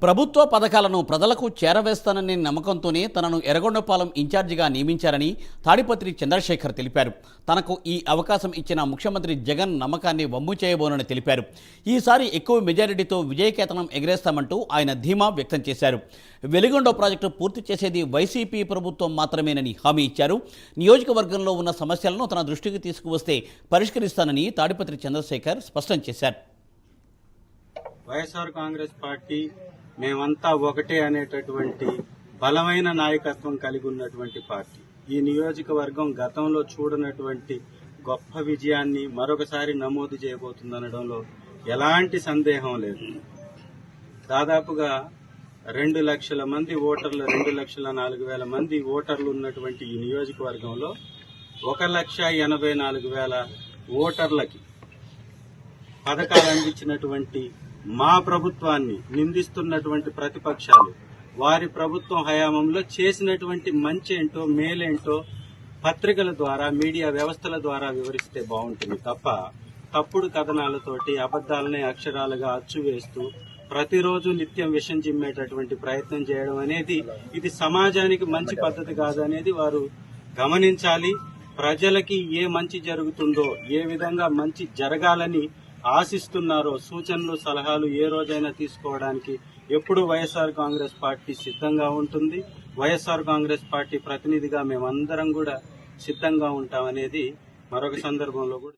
ప్రభుత్వ పథకాలను ప్రజలకు చేరవేస్తాననే నమ్మకంతోనే తనను ఎర్రగొండపాలెం ఇన్ఛార్జిగా నియమించారని తాడిపత్రి చంద్రశేఖర్ తెలిపారు. తనకు ఈ అవకాశం ఇచ్చిన ముఖ్యమంత్రి జగన్ నమ్మకాన్ని వమ్ము చేయబోనని తెలిపారు. ఈసారి ఎక్కువ మెజారిటీతో విజయకేతనం ఎగరేస్తామంటూ ఆయన ధీమా వ్యక్తం చేశారు. వెలిగొండ ప్రాజెక్టు పూర్తి చేసేది వైసీపీ ప్రభుత్వం మాత్రమేనని హామీ ఇచ్చారు. నియోజకవర్గంలో ఉన్న సమస్యలను తన దృష్టికి తీసుకువస్తే పరిష్కరిస్తానని తాడిపత్రి చంద్రశేఖర్ స్పష్టం చేశారు. వైఎస్ఆర్ కాంగ్రెస్ పార్టీ మేమంతా ఒకటే అనేటటువంటి బలమైన నాయకత్వం కలిగి ఉన్నటువంటి పార్టీ. ఈ నియోజకవర్గం గతంలో చూడనటువంటి గొప్ప విజయాన్ని మరొకసారి నమోదు చేయబోతుందనడంలో ఎలాంటి సందేహం లేదు. దాదాపుగా 2 లక్షల మంది ఓటర్లు, 2,04,000 మంది ఓటర్లు ఉన్నటువంటి ఈ నియోజకవర్గంలో 1,84,000 ఓటర్లకి పథకాలు అందించినటువంటి మా ప్రభుత్వాన్ని నిందిస్తున్నటువంటి ప్రతిపక్షాలు వారి ప్రభుత్వం హయాంలో చేసినటువంటి మంచేంటో మేలేంటో పత్రికల ద్వారా, మీడియా వ్యవస్థల ద్వారా వివరిస్తే బాగుంటుంది తప్ప తప్పుడు కథనాలతోటి అబద్దాలనే అక్షరాలుగా అచ్చువేస్తూ ప్రతిరోజు నిత్యం విషం చిమ్మేటటువంటి ప్రయత్నం చేయడం అనేది ఇది సమాజానికి మంచి పద్ధతి కాదనేది వారు గమనించాలి. ప్రజలకి ఏ మంచి జరుగుతుందో, ఏ విధంగా మంచి జరగాలని ఆశిస్తున్నారో సూచనలు, సలహాలు ఏ రోజైనా తీసుకోవడానికి ఎప్పుడు వైఎస్ఆర్ కాంగ్రెస్ పార్టీ సిద్ధంగా ఉంటుంది. వైఎస్ఆర్ కాంగ్రెస్ పార్టీ ప్రతినిధిగా మేమందరం కూడా సిద్ధంగా ఉంటామనేది మరొక సందర్భంలో కూడా